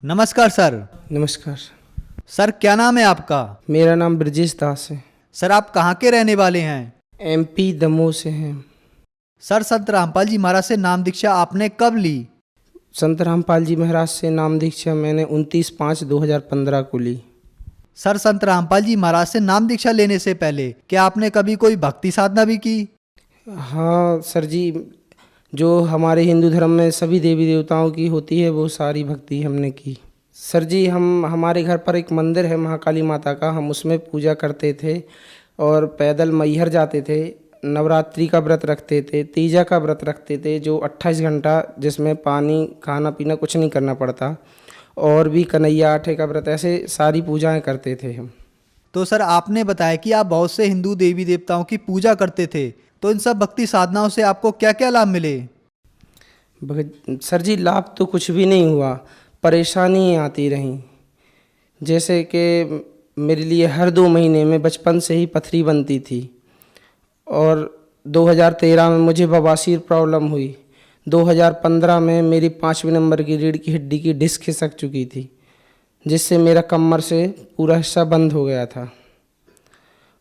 नमस्कार सर। नमस्कार। सर क्या नाम है आपका? मेरा नाम ब्रजेश दास है। सर आप कहाँ के रहने वाले हैं? एमपी दमोह से हैं। सर संत रामपाल जी महाराज से नाम दीक्षा आपने कब ली? संत रामपाल जी महाराज से नाम दीक्षा मैंने 29/5/2015 को ली। सर संत रामपाल जी महाराज से नाम दीक्षा लेने से पहले क्या आपने कभी कोई भक्ति साधना भी की? हाँ सर जी, जो हमारे हिंदू धर्म में सभी देवी देवताओं की होती है वो सारी भक्ति हमने की। सर जी, हमारे घर पर एक मंदिर है महाकाली माता का, हम उसमें पूजा करते थे और पैदल मैहर जाते थे। नवरात्रि का व्रत रखते थे, तीजा का व्रत रखते थे जो 28 घंटा, जिसमें पानी खाना पीना कुछ नहीं करना पड़ता, और भी कन्हैया आठे का व्रत, ऐसे सारी पूजाएं करते थे हम। तो सर आपने बताया कि आप बहुत से हिंदू देवी देवताओं की पूजा करते थे, तो इन सब भक्ति साधनाओं से आपको क्या क्या लाभ मिले? सर जी, लाभ तो कुछ भी नहीं हुआ, परेशानी आती रहीं। जैसे कि मेरे लिए हर 2 महीने में बचपन से ही पथरी बनती थी, और 2013 में मुझे बवासीर प्रॉब्लम हुई। 2015 में मेरी 5वें नंबर की रीढ़ की हड्डी की डिस्क खिसक चुकी थी, जिससे मेरा कमर से पूरा हिस्सा बंद हो गया था।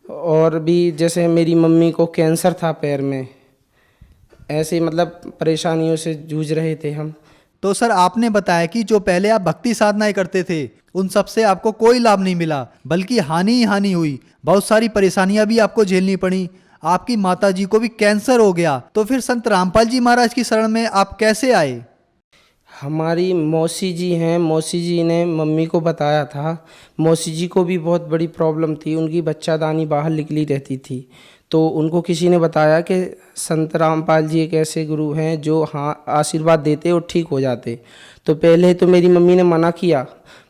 और भी जैसे मेरी मम्मी को कैंसर था पैर में, ऐसे मतलब परेशानियों से जूझ रहे थे हम। तो सर आपने बताया कि जो पहले आप भक्ति साधनाएं करते थे उन सब से आपको कोई लाभ नहीं मिला, बल्कि हानि ही हानि हुई। बहुत सारी परेशानियां भी आपको झेलनी पड़ी, आपकी माता जी को भी कैंसर हो गया। तो फिर संत रामपाल जी महाराज की शरण में आप कैसे आए? हमारी मौसी जी हैं, मौसी जी ने मम्मी को बताया था। मौसी जी को भी बहुत बड़ी प्रॉब्लम थी, उनकी बच्चादानी बाहर निकली रहती थी। तो उनको किसी ने बताया कि संत रामपाल जी एक ऐसे गुरु हैं जो हाँ आशीर्वाद देते और ठीक हो जाते। तो पहले तो मेरी मम्मी ने मना किया,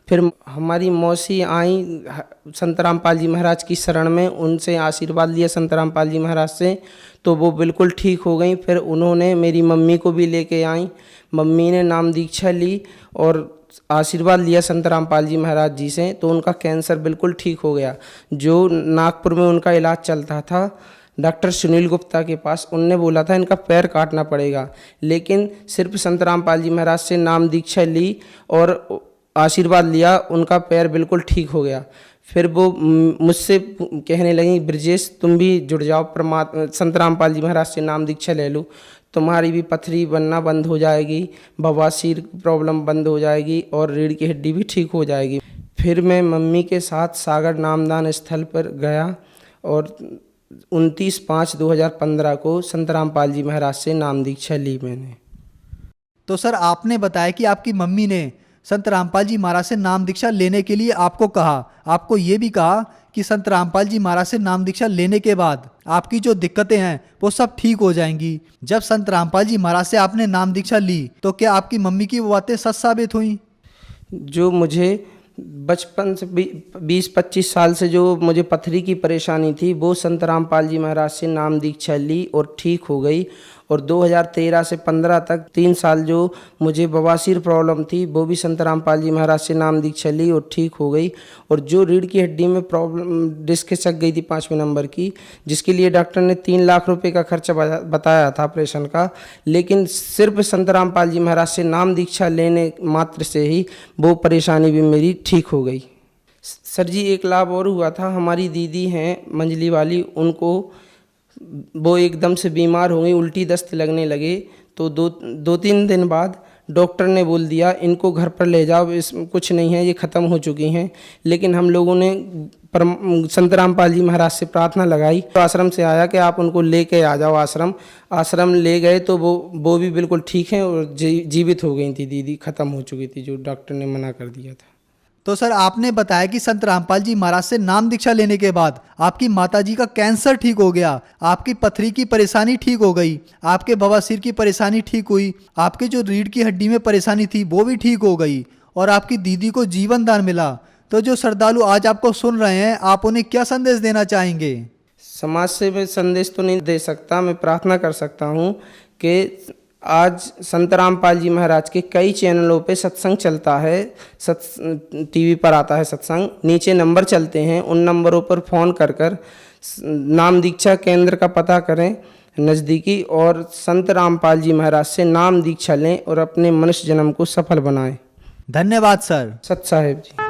फिर हमारी मौसी आई संत रामपाल जी महाराज की शरण में, उनसे आशीर्वाद लिया संत रामपाल जी महाराज से, तो वो बिल्कुल ठीक हो गई। फिर उन्होंने मेरी मम्मी को भी लेके आई, मम्मी ने नाम दीक्षा ली और आशीर्वाद लिया संत रामपाल जी महाराज जी से, तो उनका कैंसर बिल्कुल ठीक हो गया। जो नागपुर में उनका इलाज चलता था डॉक्टर सुनील गुप्ता के पास, उनने बोला था इनका पैर काटना पड़ेगा, लेकिन सिर्फ संत रामपाल जी महाराज से नाम दीक्षा ली और आशीर्वाद लिया, उनका पैर बिल्कुल ठीक हो गया। फिर वो मुझसे कहने लगी, ब्रजेश तुम भी जुड़ जाओ, संत रामपाल जी महाराज से नाम दीक्षा ले लो, तुम्हारी भी पथरी बनना बंद हो जाएगी, बवासीर प्रॉब्लम बंद हो जाएगी और रीढ़ की हड्डी भी ठीक हो जाएगी। फिर मैं मम्मी के साथ सागर नामदान स्थल पर गया और 29/5/2015 को संत रामपाल जी महाराज से नाम दीक्षा ली मैंने। तो सर आपने बताया कि आपकी मम्मी ने संत रामपाल जी महाराज से नाम दीक्षा लेने के लिए आपको कहा, आपको ये भी कहा कि संत रामपाल जी महाराज से नाम दीक्षा लेने के बाद आपकी जो दिक्कतें हैं वो सब ठीक हो जाएंगी। जब संत रामपाल जी महाराज से आपने नाम दीक्षा ली तो क्या आपकी मम्मी की वो बातें सच साबित हुई? जो मुझे बचपन से 20-25 साल से जो मुझे पथरी की परेशानी थी, वो संत रामपाल जी महाराज से नाम दीक्षा ली और ठीक हो गई। और 2013 से 15 तक 3 साल जो मुझे बवासीर प्रॉब्लम थी, वो भी संत रामपाल जी महाराज से नाम दीक्षा ली और ठीक हो गई। और जो रीढ़ की हड्डी में प्रॉब्लम डिस्क खिसक गई थी 5वें नंबर की, जिसके लिए डॉक्टर ने 3 लाख रुपए का खर्चा बताया था ऑपरेशन का, लेकिन सिर्फ संत रामपाल जी महाराज से नाम दीक्षा लेने मात्र से ही वो परेशानी भी मेरी ठीक हो गई। सर जी, एक लाभ और हुआ था। हमारी दीदी हैं मंजली वाली, उनको वो एकदम से बीमार हो गई, उल्टी दस्त लगने लगे। तो 2-3 दिन बाद डॉक्टर ने बोल दिया इनको घर पर ले जाओ, इस कुछ नहीं है, ये ख़त्म हो चुकी हैं। लेकिन हम लोगों ने संत रामपाल जी महाराज से प्रार्थना लगाई, तो आश्रम से आया कि आप उनको लेके आ जाओ आश्रम ले गए, तो वो भी बिल्कुल ठीक हैं और जीवित हो गई थी दीदी, ख़त्म हो चुकी थी जो डॉक्टर ने मना कर दिया था। तो सर आपने बताया कि संत रामपाल जी महाराज से नाम दीक्षा लेने के बाद आपकी माता जी का कैंसर ठीक हो गया, आपकी पथरी की परेशानी ठीक हो गई, आपके बवासीर की परेशानी ठीक हुई, आपके जो रीढ़ की हड्डी में परेशानी थी वो भी ठीक हो गई और आपकी दीदी को जीवन दान मिला। तो जो श्रद्धालु आज आपको सुन रहे हैं, आप उन्हें क्या संदेश देना चाहेंगे? समाज से मैं संदेश तो नहीं दे सकता, मैं प्रार्थना कर सकता हूँ कि आज संत रामपाल जी महाराज के कई चैनलों पे सत्संग चलता है, टीवी पर आता है सत्संग, नीचे नंबर चलते हैं, उन नंबरों पर फ़ोन कर नाम दीक्षा केंद्र का पता करें नज़दीकी, और संत रामपाल जी महाराज से नाम दीक्षा लें और अपने मनुष्य जन्म को सफल बनाएं। धन्यवाद सर। सत साहेब जी।